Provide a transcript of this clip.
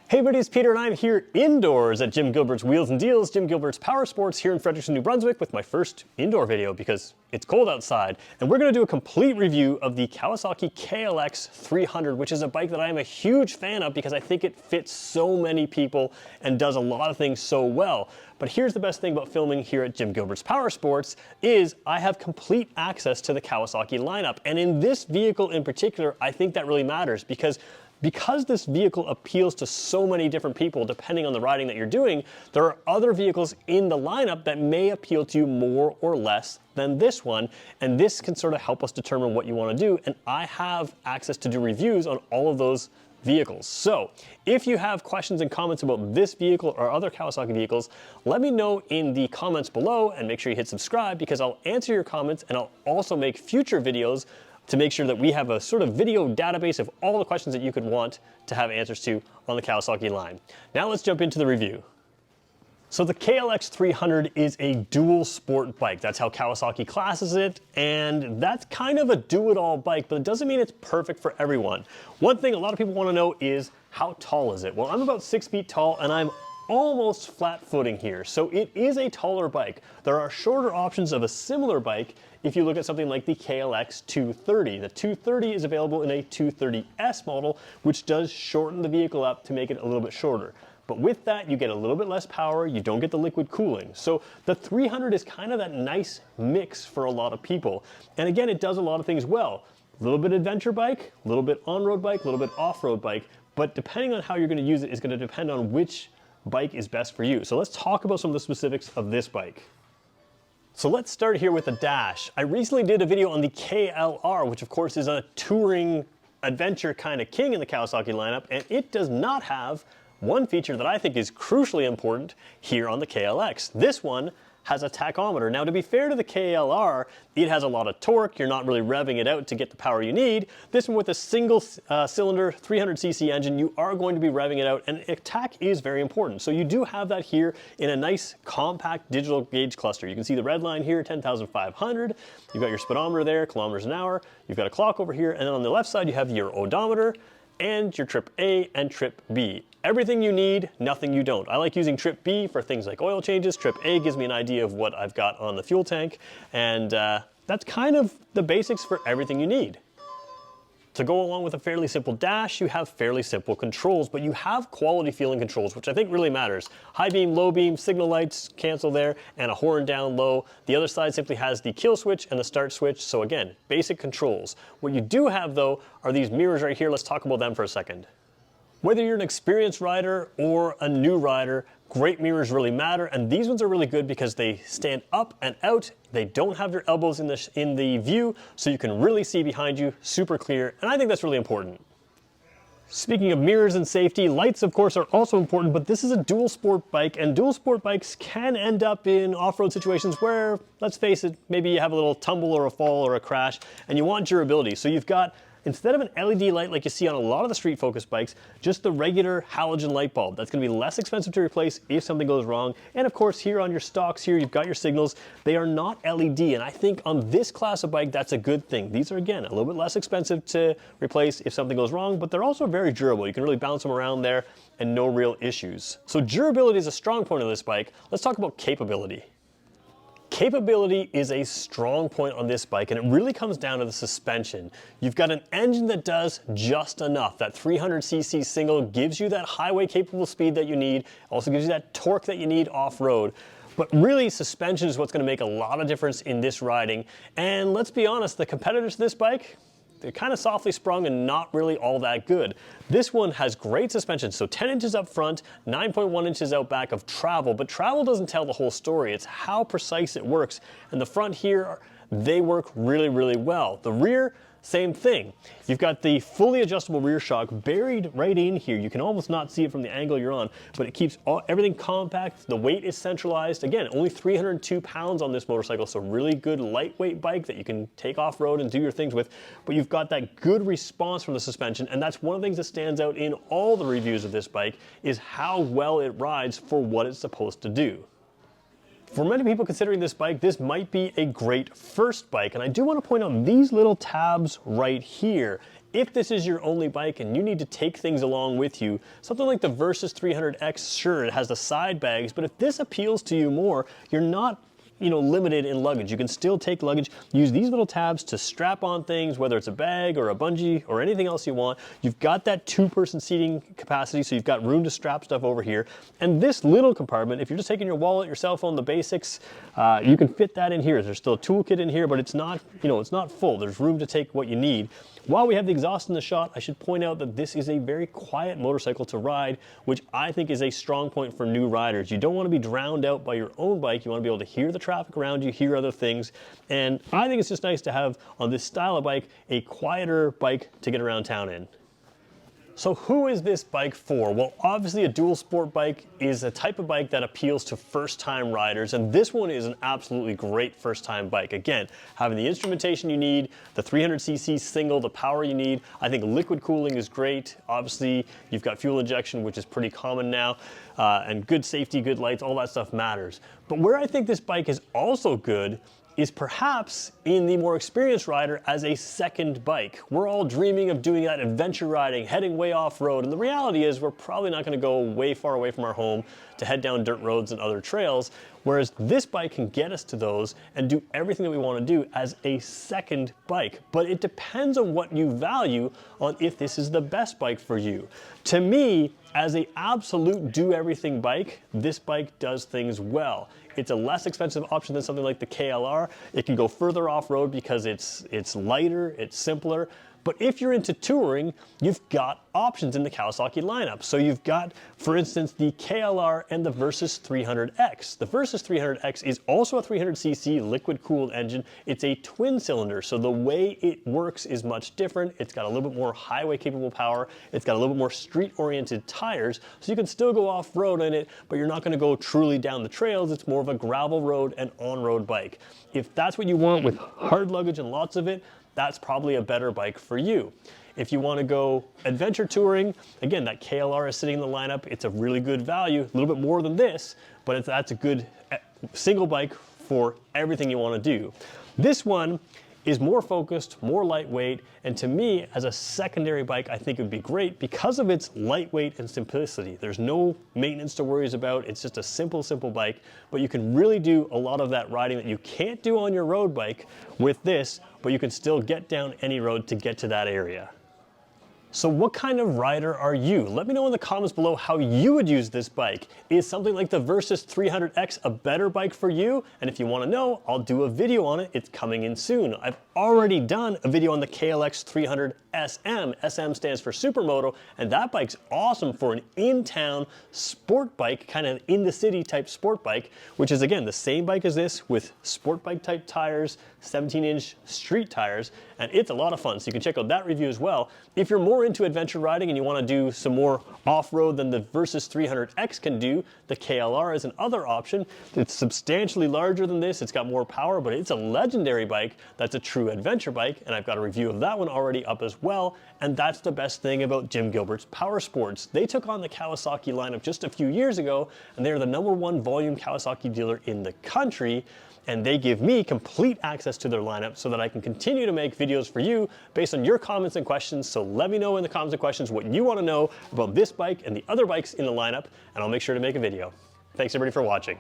Hey everybody, it's Peter and I'm here indoors at Jim Gilbert's Wheels and Deals, Jim Gilbert's Power Sports here in Fredericton, New Brunswick with my first indoor video because it's cold outside. And we're going to do a complete review of the Kawasaki KLX 300, which is a bike that I am a huge fan of because I think it fits so many people and does a lot of things so well. But here's the best thing about filming here at Jim Gilbert's Power Sports is I have complete access to the Kawasaki lineup. And in this vehicle in particular, I think that really matters because this vehicle appeals to so many different people depending on the riding that you're doing, there are other vehicles in the lineup that may appeal to you more or less than this one, and this can sort of help us determine what you want to do, and I have access to do reviews on all of those vehicles. So if you have questions and comments about this vehicle or other Kawasaki vehicles, let me know in the comments below and make sure you hit subscribe because I'll answer your comments and I'll also make future videos to make sure that we have a sort of video database of all the questions that you could want to have answers to on the Kawasaki line. Now let's jump into the review. So the KLX 300 is a dual sport bike. That's how Kawasaki classes it, and that's kind of a do-it-all bike, but it doesn't mean it's perfect for everyone. One thing a lot of people want to know is how tall is it? Well, I'm about 6 feet tall and I'm almost flat footing here. So it is a taller bike. There are shorter options of a similar bike if you look at something like the KLX 230. The 230 is available in a 230S model, which does shorten the vehicle up to make it a little bit shorter. But with that, you get a little bit less power, you don't get the liquid cooling. So the 300 is kind of that nice mix for a lot of people. And again, it does a lot of things well. A little bit adventure bike, a little bit on-road bike, a little bit off-road bike, but depending on how you're going to use it is going to depend on which bike is best for you. So let's talk about some of the specifics of this bike. So let's start here with the dash. I recently did a video on the KLR, which of course is a touring adventure kind of king in the Kawasaki lineup, and it does not have one feature that I think is crucially important here on the KLX. This one has a tachometer. Now, to be fair to the KLR, it has a lot of torque. You're not really revving it out to get the power you need. This one with a single cylinder 300cc engine, you are going to be revving it out, and tach is very important. So you do have that here in a nice compact digital gauge cluster. You can see the red line here, 10,500. You've got your speedometer there, kilometers an hour. You've got a clock over here, and then on the left side, you have your odometer and your trip A and trip B. Everything you need, nothing you don't. I like using trip B for things like oil changes. Trip A gives me an idea of what I've got on the fuel tank, and that's kind of the basics for everything you need. To go along with a fairly simple dash, you have fairly simple controls, but you have quality feeling controls, which I think really matters. High beam, low beam, signal lights, cancel there, and a horn down low. The other side simply has the kill switch and the start switch, so again, basic controls. What you do have though are these mirrors right here. Let's talk about them for a second. Whether you're an experienced rider or a new rider, great mirrors really matter, and these ones are really good because they stand up and out. They don't have your elbows in the view, so you can really see behind you super clear, and I think that's really important. Speaking of mirrors and safety, lights of course are also important, but this is a dual sport bike, and dual sport bikes can end up in off-road situations where, let's face it, maybe you have a little tumble or a fall or a crash, and you want durability. So you've got, instead of an LED light like you see on a lot of the street focus bikes, just the regular halogen light bulb. That's going to be less expensive to replace if something goes wrong. And of course here on your stocks here, you've got your signals. They are not LED, and I think on this class of bike, that's a good thing. These are, again, a little bit less expensive to replace if something goes wrong, but they're also very durable. You can really bounce them around there and no real issues. So durability is a strong point of this bike. Let's talk about capability. Capability is a strong point on this bike, and it really comes down to the suspension. You've got an engine that does just enough. That 300cc single gives you that highway capable speed that you need, also gives you that torque that you need off-road. But really, suspension is what's going to make a lot of difference in this riding. And let's be honest, the competitors to this bike, they're kind of softly sprung and not really all that good. This one has great suspension, so 10 inches up front, 9.1 inches out back of travel, but travel doesn't tell the whole story. It's how precise it works. And the front here, they work really, really well. The rear, same thing. You've got the fully adjustable rear shock buried right in here. You can almost not see it from the angle you're on, but it keeps everything compact. The weight is centralized. Again, only 302 pounds on this motorcycle, so really good lightweight bike that you can take off-road and do your things with. But you've got that good response from the suspension, and that's one of the things that stands out in all the reviews of this bike is how well it rides for what it's supposed to do. For many people considering this bike, this might be a great first bike, and I do want to point out these little tabs right here. If this is your only bike and you need to take things along with you, something like the Versys 300X, sure, it has the side bags, but if this appeals to you more, you're not limited in luggage. You can still take luggage, use these little tabs to strap on things, whether it's a bag or a bungee or anything else you want. You've got that 2-person seating capacity, so you've got room to strap stuff over here. And this little compartment, if you're just taking your wallet, your cell phone, the basics, you can fit that in here. There's still a toolkit in here, but it's not, it's not full. There's room to take what you need. While we have the exhaust in the shot, I should point out that this is a very quiet motorcycle to ride, which I think is a strong point for new riders. You don't want to be drowned out by your own bike. You want to be able to hear the traffic around you, hear other things. And I think it's just nice to have, on this style of bike, a quieter bike to get around town in. So who is this bike for? Well, obviously a dual sport bike is a type of bike that appeals to first-time riders, and this one is an absolutely great first-time bike. Again, having the instrumentation you need, the 300cc single, the power you need. I think liquid cooling is great. Obviously, you've got fuel injection, which is pretty common now, and good safety, good lights, all that stuff matters. But where I think this bike is also good is perhaps in the more experienced rider as a second bike. We're all dreaming of doing that adventure riding, heading way off-road, and the reality is we're probably not gonna go way far away from our home to head down dirt roads and other trails, whereas this bike can get us to those and do everything that we wanna do as a second bike. But it depends on what you value on if this is the best bike for you. To me, as an absolute do-everything bike, this bike does things well. It's a less expensive option than something like the KLR. It can go further off-road because it's lighter, it's simpler. But if you're into touring, you've got options in the Kawasaki lineup. So you've got, for instance, the KLR and the Versys 300X. The Versys 300X is also a 300cc liquid-cooled engine. It's a twin cylinder, so the way it works is much different. It's got a little bit more highway-capable power. It's got a little bit more street-oriented tires, so you can still go off-road in it, but you're not gonna go truly down the trails. It's more of a gravel road and on-road bike. If that's what you want with hard luggage and lots of it, that's probably a better bike for you. If you want to go adventure touring, again, that KLR is sitting in the lineup. It's a really good value, a little bit more than this, but that's a good single bike for everything you want to do. This one is more focused, more lightweight, and to me, as a secondary bike, I think it would be great because of its lightweight and simplicity. There's no maintenance to worry about. It's just a simple bike, but you can really do a lot of that riding that you can't do on your road bike with this, but you can still get down any road to get to that area. So what kind of rider are you? Let me know in the comments below how you would use this bike. Is something like the Versys 300X a better bike for you? And if you want to know, I'll do a video on it. It's coming in soon. I've already done a video on the KLX 300 SM. SM stands for Supermoto, and that bike's awesome for an in-town sport bike, kind of in the city type sport bike, which is again the same bike as this with sport bike type tires, 17-inch street tires, and it's a lot of fun. So you can check out that review as well. If you're more into adventure riding and you want to do some more off-road than the Versys 300X can do, the KLR is another option. It's substantially larger than this. It's got more power, but it's a legendary bike that's a true adventure bike, and I've got a review of that one already up as well. And that's the best thing about Jim Gilbert's Power Sports. They took on the Kawasaki lineup just a few years ago, and they're the #1 volume Kawasaki dealer in the country. And they give me complete access to their lineup so that I can continue to make videos for you based on your comments and questions. So let me know in the comments and questions what you want to know about this bike and the other bikes in the lineup, and I'll make sure to make a video. Thanks everybody for watching.